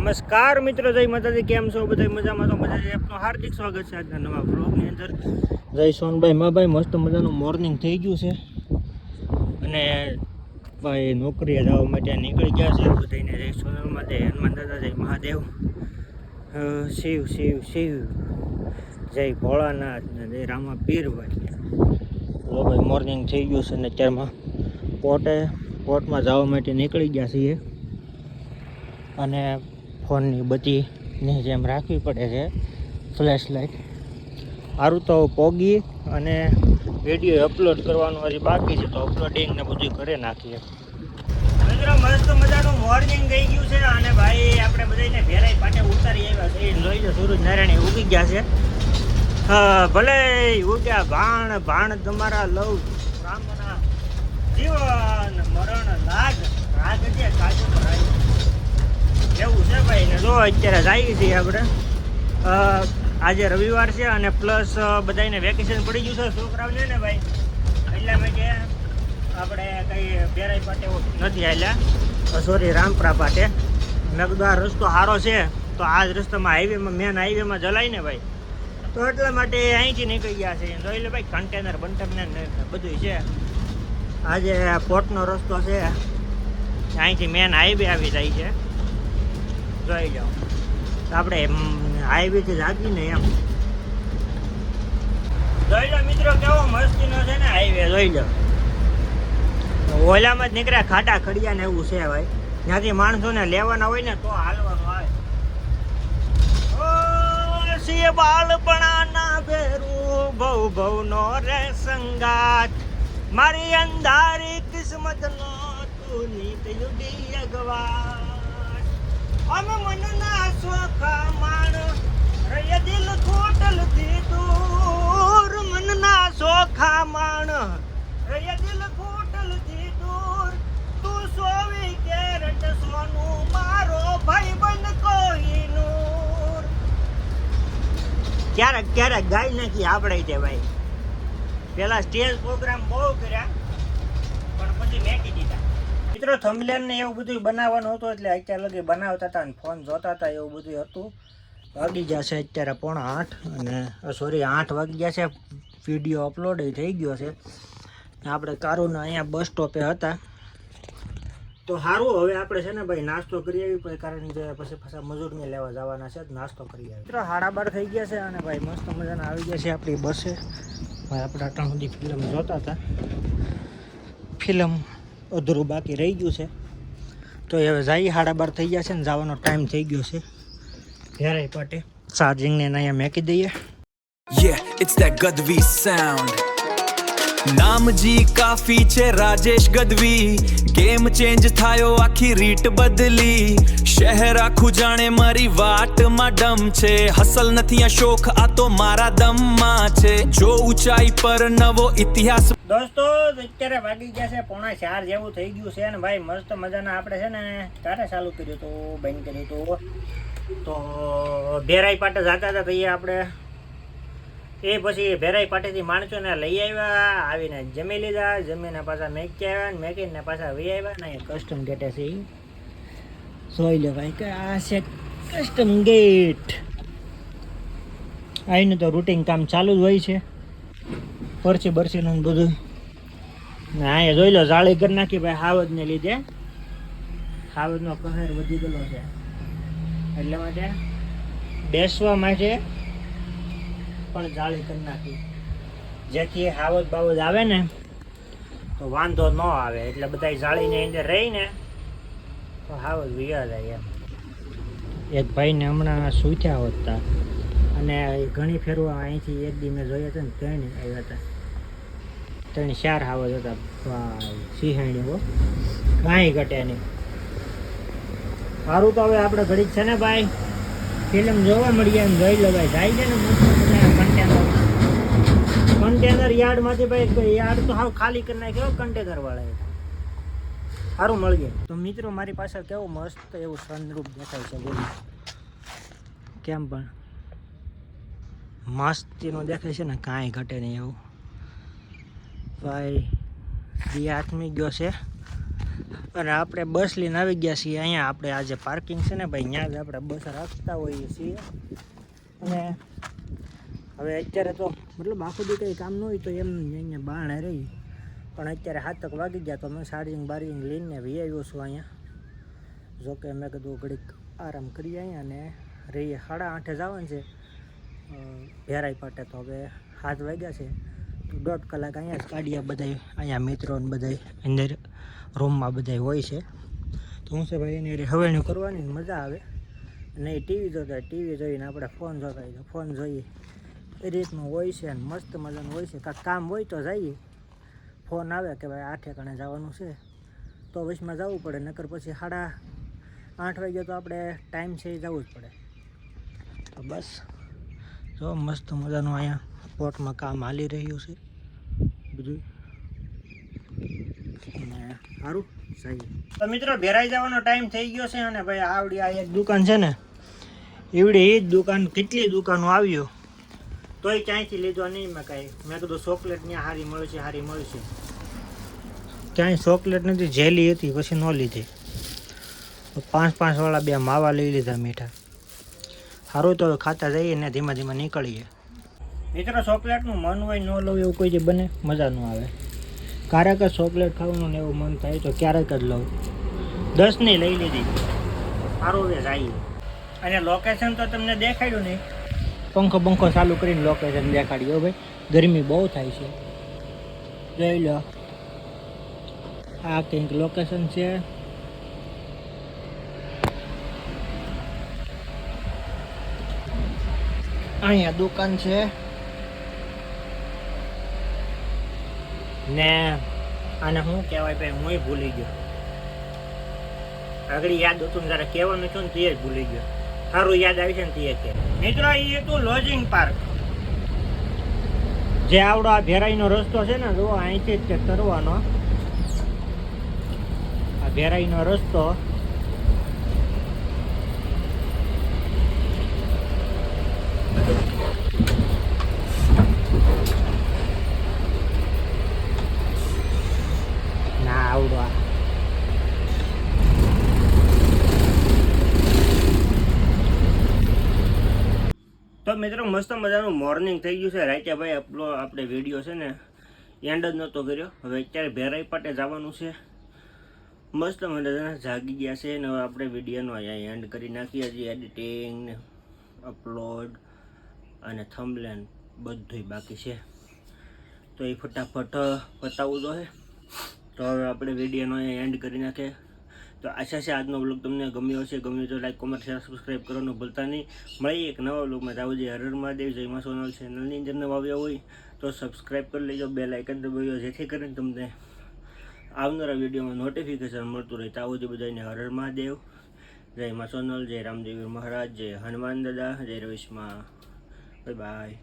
નમસ્કાર મિત્રો, જય માતાજી. કેમ છો બધા? મજામાં તો મજા છે. આપનું હાર્દિક સ્વાગત છે આજના નવા બ્લોગની અંદર. જય સોનભાઈ માભાઈ, મસ્ત મજાનું મોર્નિંગ થઈ ગયું છે અને ભાઈ નોકરીએ જવા માટે નીકળી ગયા છે. બધાને જય સોનલમાં, જય હનુમાન દાદા, જય મહાદેવ, શિવ શિવ શિવ, જય ભોળાનાથ ને જય રામા પીરભાઈ. લો ભાઈ, મોર્નિંગ થઈ ગયું છે અને અત્યારમાં પોર્ટમાં જવા માટે નીકળી ગયા છીએ અને ફોનની બત્તીની જેમ રાખવી પડે છે, ફ્લેશ લાઇટ. સારું તો પોગી અને વિડીયો અપલોડ કરવાનું હજી બાકી છે, તો અપલોડિંગ ને બધું કરી નાખીએ. મિત્રો મસ્ત મજાનું મોર્નિંગ થઈ ગયું છે અને ભાઈ આપણે બધાને ભેરાઈ પાટે ઉતારી આવ્યા છે. જોઈ લો, સૂરજ નારાયણ ઉગી ગયા છે. ભલે ઉગ્યા ભાણ તમારા લવ રામના જીવન મરણ લાગ રાગ છે કાજુ ભરાય એવું છે ભાઈ. ને જો અત્યારે જઈએ છીએ આપણે. આજે રવિવાર છે અને પ્લસ બધાને વેકેશન પડી ગયું છે છોકરાઓને ને ભાઈ, એટલા માટે આપણે કંઈ ભેરાઈ પાટે નથી આવેલા, સોરી રામપરા પાટે. મેં કીધું આ રસ્તો સારો છે તો આ જ રસ્તામાં હાઈવેમાં મેન હાઈવેમાં જલાય ને ભાઈ, તો એટલા માટે અહીંથી નીકળી ગયા છે. જોઈ લે ભાઈ, કન્ટેનર બંટેનર બધું છે. આજે પોર્ટનો રસ્તો છે, અહીંથી મેન હાઈવે આવી જાય છે. જોઈ જાઓ, આપણે હાઈવેથી જાગીને એમ જોઈ લો મિત્રો, કેવો મસ્તીનો છે ને હાઈવે. જોઈ લો, ઓલામાં જ નીકળ્યા ખાટા ખડિયા ને એવું છે ભાઈ. ત્યાંથી માણસોને લેવાના હોય ને તો હાલવાનું આવે. બાળપણાના ભેરું ભવ ભવનો રે સંગાત, મારી અંધારી કિસ્મતનો તું નીત યુગી અગવાટ. અમે મનના સોખા માણ રય દિલ ખોટલથી દૂર, મનના સોખા માણ રય દિલ ખોટલથી દૂર. તું 24 કેરેટ સોનું, મારો ભાઈ બન કોહિનૂર. ક્યારેક ક્યારેક ગાઈ નાખી આપણે તે ભાઈ. પેલા સ્ટેજ પ્રોગ્રામ બહુ કર્યા પણ પછી મેકી દીધા. મિત્રો થંબનેલ ને એવું બધું બનાવવાનું હતું એટલે અત્યારે લગી બનાવતા હતા અને ફોન જોતા હતા, એવું બધું હતું. વાગી જશે અત્યારે 7:45 અને સોરી 8 વાગી ગયા છે. વિડીયો અપલોડ થઈ ગયો છે. આપણે કારુના અહીંયા બસ સ્ટોપે હતા તો સારું. હવે આપણે છે ને ભાઈ નાસ્તો કરી આવી પછી, કારણ કે પછી પાછા મજૂરને લેવા જવાના છે, નાસ્તો કરી આવી. મિત્રો 12:30 થઈ ગયા છે અને ભાઈ મસ્ત મજાના આવી ગયા છે આપણી બસે. ભાઈ આપણે આટલા સુધી ફિલ્મ જોતા હતા, ફિલ્મ અધૂરું બાકી રહી ગયું છે તો હવે જઈએ. 12:30 થઈ ગયા છે ને જવાનો ટાઈમ થઈ ગયો છે ભેરાઈ પાટે. ચાર્જિંગને અહીંયા મેકી દઈએ. Yeah, it's that Gadvi sound. નામજી કાફી છે રાજેશ ગદવી, ગેમ ચેન્જ થાયો આખી રીટ બદલી. શહેર આખું જાણે મારી વાટમાં ડમ છે, હસલ નથી આ શોખ આ તો મારા દમમાં છે. જો ઊંચાઈ પર નવો ઇતિહાસ. દોસ્તો અત્યારે વાગી ગયા છે 3:45 જેવું થઈ ગયું છે ને ભાઈ મસ્ત મજાના આપણે છે ને ક્યારે ચાલુ કર્યું તો બંધ કર્યું તો ભેરાઈ પાટે જતા હતા. તો એ આપણે પછી ભેરાઈ પાટેથી માણસોને લઈ આવ્યા, આવીને જમી લીધા, જમીને પાછા મેકી આવ્યા ને મેકીને પાછા વી આવ્યા ને. કસ્ટમ ગેટ છે, જોઈ લે ભાઈ કે આ છે કસ્ટમ ગેટ. આવીને તો રૂટીન કામ ચાલુ જ હોય છે, પરછી બરછીનું બધું. ને અહીંયા જોઈ લો જાળી કરી નાખી ભાઈ હાવજને લીધે. હાવજનો કહેર વધી ગયેલો છે એટલે માટે બેસવા માટે પણ જાળી કરી નાખી, જેથી હાવજ બાવજ આવે ને તો વાંધો ન આવે. એટલે બધા જાળીની અંદર રહીને તો હાવજ વિયા જાય એમ. એક ભાઈને હમણાં સૂથ્યા હોતા અને ઘણી ફેરવા અહીંથી એક દી મેં જોયા હતા ને 3 આવ્યા હતા, 3-4 હાવજ હતા સિંહાણીઓ, કાંઈ ઘટે નહીં. સારું તો હવે આપણે ઘડીક છે ને ભાઈ ફિલ્મ જોવા મળીએ એમ. જોઈ લો ભાઈ જાય છે ને કન્ટેનર યાર્ડમાંથી ભાઈ. યાર્ડ તો હાવ ખાલી કરી નાખ્યો કન્ટેનર વાળાએ. સારું મળીએ. તો મિત્રો મારી પાસે કેવું મસ્ત એવું સનરૂપ દેખાય છે, બોલું કેમ પણ મસ્તીનો દેખાય છે ને, કાંઈ ઘટે નહીં એવું ભાઈ. દી આથમી ગયો છે અને આપણે બસ લઈને આવી ગયા છીએ અહીંયા. આપણે આ જે પાર્કિંગ છે ને ભાઈ, ત્યાં જ આપણે બસ રાખતા હોઈએ છીએ. અને હવે અત્યારે તો મતલબ આખું દી કંઈ કામ ન હોય તો એમ અહીંયા બારણે રહી. પણ અત્યારે 7 વાગી ગયા તો મેં ચાર્જિંગ લઈને વી આવ્યો છું અહીંયા. જોકે મેં કીધું ઘડીક આરામ કરીએ અહીંયા ને રહીએ. 8:30 જવાનું છે ભેરાઈ પાટે. તો હવે 7 વાગ્યા છે તો 1.5 કલાક અહીંયા જ કાઢીએ બધા. અહીંયા મિત્રો ને બધા અંદર રૂમમાં બધા હોય છે. તો હું છે ભાઈ એની હવેણું કરવાની મજા આવે. અને ટીવી જોતા ટીવી જોઈને આપણે ફોન જોતા હોય તો ફોન જોઈએ. એ રીતનું હોય છે અને મસ્ત મજાનું હોય છે. કાંઈક કામ હોય તો જઈએ. ફોન આવે કે ભાઈ 8 ઠેકાણે જવાનું છે તો વચમાં જવું પડે. નકર પછી 8:30 વાગ્યા તો આપણે ટાઈમ છે એ જવું જ પડે. તો બસ જો મસ્ત મજાનું અહીંયા પોર્ટમાં કામ હાલી રહ્યું છે બધું. અને સારું સહી. તો મિત્રો ભેરાઈ જવાનો ટાઈમ થઈ ગયો છે. અને ભાઈ આવડી આ એક દુકાન છે ને, એવડી એ જ દુકાન કેટલી દુકાનો આવ્યો તોય ક્યાંયથી લીધો નહીં મેં કાંઈ. મેં કીધું ચોકલેટ ત્યાં સારી મળશે. ક્યાંય ચોકલેટ નથી, જેલી હતી પછી ન લીધી. 5 વાળા 2 માવા લઈ લીધા મીઠા. સારું તો ખાતા જઈએ ને ધીમે ધીમે નીકળીએ. મિત્રો ચોકલેટનું મન હોય ન લઉં એવું કોઈ જે બને મજા ન આવે. ક્યારેક જ ચોકલેટ ખાવાનું ને એવું મન થાય તો ક્યારેક જ લઉં. 10 ની લઈ લીધી. સારું હવે જઈએ. અને લોકેશન તો તમને દેખાડ્યું નહીં. પંખો ચાલુ કરીને લોકેશન દેખાડ્યું. ભાઈ ગરમી બહુ થાય છે. જોઈ લો આ કંઈક લોકેશન છે. અહીંયા દુકાન છે ને આને શું કહેવાય ભાઈ, હું ભૂલી ગયો. આગળ યાદ હતું ને જરા કહેવાનું હતું ને તે જ ભૂલી ગયો. સારું યાદ આવી છે ને તે કે મિત્રો એ હતું લોજિંગ પાર્ક. જે આવડો આ ભેરાઈનો રસ્તો છે ને, જો અહીંથી જ તે તરવાનો. આ ભેરાઈનો રસ્તો ના આવડો. તો મિત્રો મસ્ત મજાનું મોર્નિંગ થઈ ગયું છે. રાતે ભાઈ આપણે વિડીયો છે ને એન્ડ જ નહોતો કર્યો. હવે અત્યારે ભેરાઈ પાટે જવાનું છે. મસ્ત મજાના જાગી ગયા છે ને હવે આપણે વિડીયોનો અહીંયા એન્ડ કરી નાખીએ. હજી એડિટિંગ ને અપલોડ અને થંબનેલ બધુંય બાકી છે. તો એ ફટાફટ પતાવવું જોઈએ. તો હવે આપણે વિડીયોનો અહીંયા એન્ડ કરી નાખીએ. તો આશા છે આજનો બ્લોગ તમને ગમ્યો હશે. ગમ્યો તો લાઈક, કોમેન્ટ, શેર, સબસ્ક્રાઈબ કરવાનું ભૂલતા નહીં. મળીએ એક નવા બ્લોગમાં. જાવ જે હર હર મહાદેવ. જય માં સોનલ. ચેનલની અંદર નવા આવ્યા હોય તો સબસ્ક્રાઈબ કરી લેજો. બેલ આઇકન દબાવજો જેથી કરીને તમને આવનારા વિડીયોમાં નોટિફિકેશન મળતું રહે. આવો જ બધાને હર હર મહાદેવ. જય માં સોનલ, જય રામદેવ મહારાજ, જય હનુમાન દાદા, જય રવિશમાં. Bye bye.